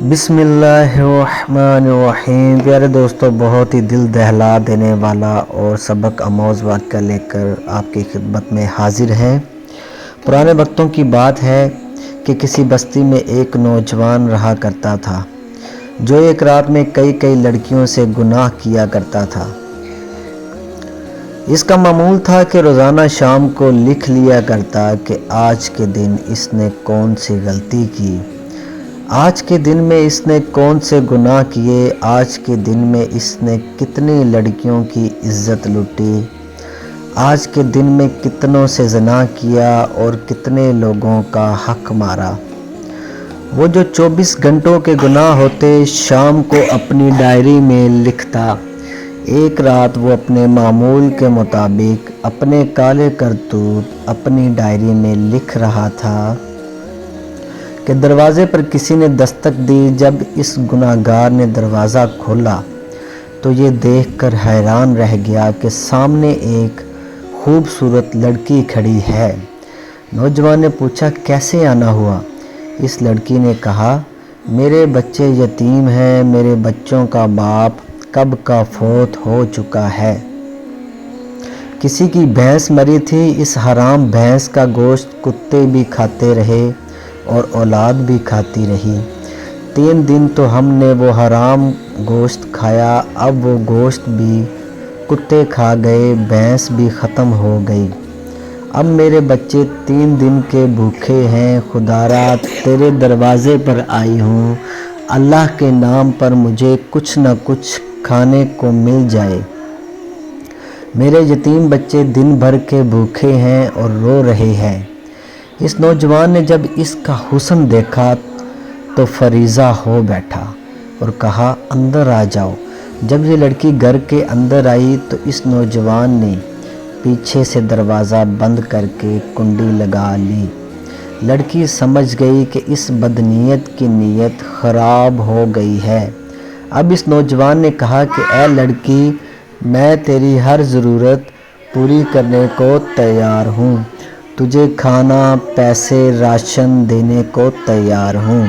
बिस्मिल्लाहिर्रहमानिर्रहीम। प्यारे दोस्तों, बहुत ही दिल दहला देने वाला और सबक आमोज़ वाक़या लेकर आपकी खिदमत में हाजिर हैं। पुराने वक्तों की बात है कि किसी बस्ती में एक नौजवान रहा करता था जो एक रात में कई लड़कियों से गुनाह किया करता था। इसका मामूल था कि रोज़ाना शाम को लिख लिया करता कि आज के दिन इसने कौन सी गलती की, आज के दिन में इसने कौन से गुनाह किए, आज के दिन में इसने कितनी लड़कियों की इज्जत लूटी, आज के दिन में कितनों से ज़िना किया और कितने लोगों का हक मारा। वो जो 24 घंटों के गुनाह होते शाम को अपनी डायरी में लिखता। एक रात वो अपने मामूल के मुताबिक अपने काले करतूत अपनी डायरी में लिख रहा था कि दरवाज़े पर किसी ने दस्तक दी। जब इस गुनाहगार ने दरवाज़ा खोला तो ये देखकर हैरान रह गया कि सामने एक खूबसूरत लड़की खड़ी है। नौजवान ने पूछा, कैसे आना हुआ? इस लड़की ने कहा, मेरे बच्चे यतीम हैं, मेरे बच्चों का बाप कब का फौत हो चुका है। किसी की भैंस मरी थी, इस हराम भैंस का गोश्त कुत्ते भी खाते रहे और औलाद भी खाती रही। 3 दिन तो हमने वो हराम गोश्त खाया, अब वो गोश्त भी कुत्ते खा गए, भैंस भी ख़त्म हो गई। अब मेरे बच्चे 3 दिन के भूखे हैं। खुदारा तेरे दरवाज़े पर आई हूँ, अल्लाह के नाम पर मुझे कुछ न कुछ खाने को मिल जाए। मेरे यतीम बच्चे दिन भर के भूखे हैं और रो रहे हैं। इस नौजवान ने जब इसका हुस्न देखा तो फरीज़ा हो बैठा और कहा, अंदर आ जाओ। जब ये लड़की घर के अंदर आई तो इस नौजवान ने पीछे से दरवाज़ा बंद करके कुंडी लगा ली। लड़की समझ गई कि इस बदनीयत की नीयत ख़राब हो गई है। अब इस नौजवान ने कहा कि ऐ लड़की, मैं तेरी हर ज़रूरत पूरी करने को तैयार हूँ, तुझे खाना, पैसे, राशन देने को तैयार हूँ,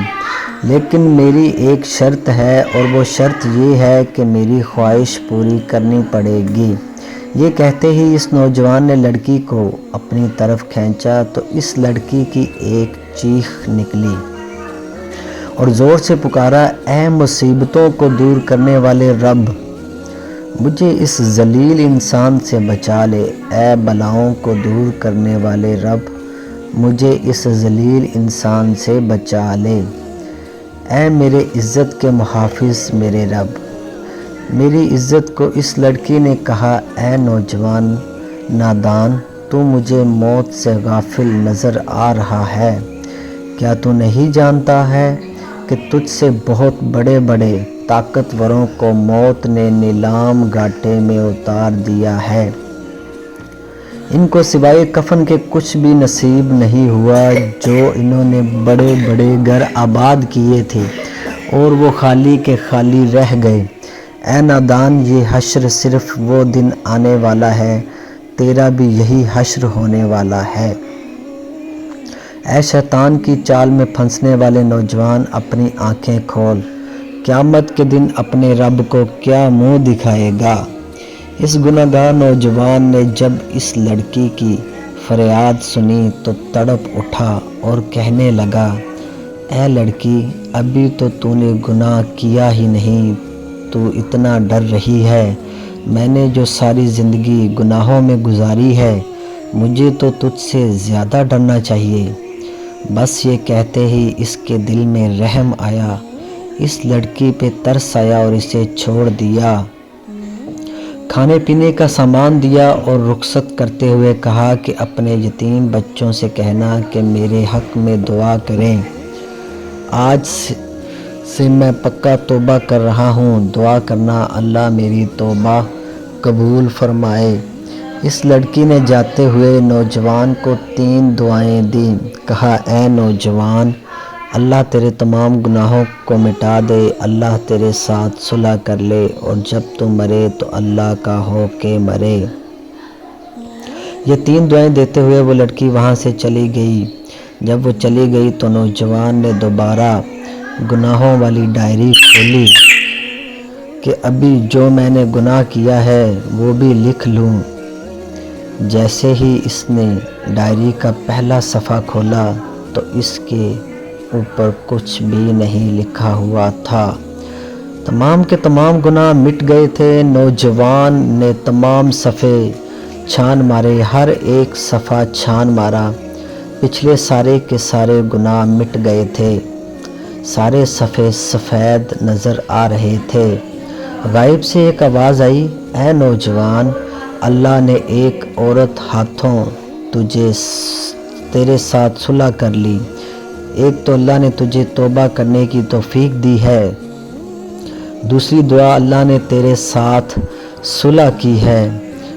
लेकिन मेरी एक शर्त है और वो शर्त ये है कि मेरी ख्वाहिश पूरी करनी पड़ेगी। ये कहते ही इस नौजवान ने लड़की को अपनी तरफ खींचा तो इस लड़की की एक चीख निकली और ज़ोर से पुकारा, ऐ मुसीबतों को दूर करने वाले रब, मुझे इस जलील इंसान से बचा ले। ऐ बलाओं को दूर करने वाले रब, मुझे इस जलील इंसान से बचा ले। ऐ मेरे इज़्ज़त के मुहाफ़िज़ मेरे रब। मेरी इज़्ज़त को इस लड़की ने कहा, ऐ नौजवान नादान, तू मुझे मौत से गाफिल नज़र आ रहा है। क्या तू नहीं जानता है कि तुझसे बहुत बड़े बड़े ताकतवरों को मौत ने नीलाम घाटे में उतार दिया है। इनको सिवाय कफन के कुछ भी नसीब नहीं हुआ। जो इन्होंने बड़े बड़े घर आबाद किए थे और वो खाली के खाली रह गए। ऐ नादान, ये हश्र सिर्फ वो दिन आने वाला है, तेरा भी यही हश्र होने वाला है। ऐ शैतान की चाल में फंसने वाले नौजवान, अपनी आंखें खोल। क़यामत के दिन अपने रब को क्या मुंह दिखाएगा। इस गुनाहगार नौजवान ने जब इस लड़की की फरियाद सुनी तो तड़प उठा और कहने लगा, ऐ लड़की, अभी तो तूने गुनाह किया ही नहीं, तू इतना डर रही है। मैंने जो सारी ज़िंदगी गुनाहों में गुजारी है, मुझे तो तुझसे ज़्यादा डरना चाहिए। बस ये कहते ही इसके दिल में रहम आया, इस लड़की पे तरस आया और इसे छोड़ दिया। खाने पीने का सामान दिया और रुखसत करते हुए कहा कि अपने यतीम बच्चों से कहना कि मेरे हक़ में दुआ करें। आज से मैं पक्का तौबा कर रहा हूँ, दुआ करना अल्लाह मेरी तौबा कबूल फरमाए। इस लड़की ने जाते हुए नौजवान को 3 दुआएं दी। कहा, ऐ नौजवान, अल्लाह तेरे तमाम गुनाहों को मिटा दे, अल्लाह तेरे साथ सुलह कर ले और जब तू मरे तो अल्लाह का हो के मरे। ये 3 दुआएं देते हुए वो लड़की वहाँ से चली गई। जब वो चली गई तो नौजवान ने दोबारा گناہوں والی ڈائری کھولی کہ ابھی جو میں نے گناہ کیا ہے وہ بھی لکھ لوں۔ جیسے ہی اس نے ڈائری کا پہلا صفحہ کھولا تو اس کے اوپر کچھ بھی نہیں لکھا ہوا تھا۔ تمام کے تمام گناہ مٹ گئے تھے۔ نوجوان نے تمام صفحے چھان مارے، ہر ایک صفحہ چھان مارا۔ پچھلے سارے کے سارے گناہ مٹ گئے تھے، سارے صفحے سفید نظر آ رہے تھے۔ غائب سے ایک آواز آئی، اے نوجوان، اللہ نے ایک عورت ہاتھوں تیرے ساتھ صلح کر لی۔ ایک تو اللہ نے تجھے توبہ کرنے کی توفیق دی ہے، دوسری دعا اللہ نے تیرے ساتھ صلح کی ہے،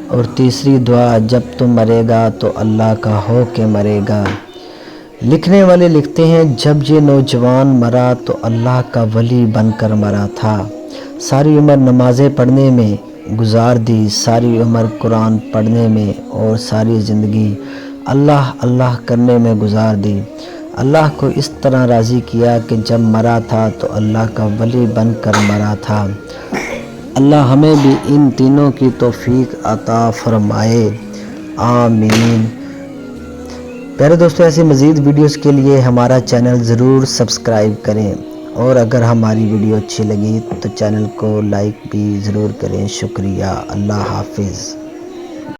اور تیسری دعا جب تم مرے گا تو اللہ کا ہو کے مرے گا۔ لکھنے والے لکھتے ہیں جب یہ نوجوان مرا تو اللہ کا ولی بن کر مرا تھا۔ ساری عمر نمازیں پڑھنے میں گزار دی، ساری عمر قرآن پڑھنے میں اور ساری زندگی اللہ اللہ کرنے میں گزار دی۔ اللہ کو اس طرح راضی کیا کہ جب مرا تھا تو اللہ کا ولی بن کر مرا تھا۔ اللہ ہمیں بھی ان تینوں کی توفیق عطا فرمائے، آمین۔ پیارے دوستو، ایسی مزید ویڈیوز کے لیے ہمارا چینل ضرور سبسکرائب کریں، اور اگر ہماری ویڈیو اچھی لگی تو چینل کو لائک بھی ضرور کریں۔ شکریہ، اللہ حافظ۔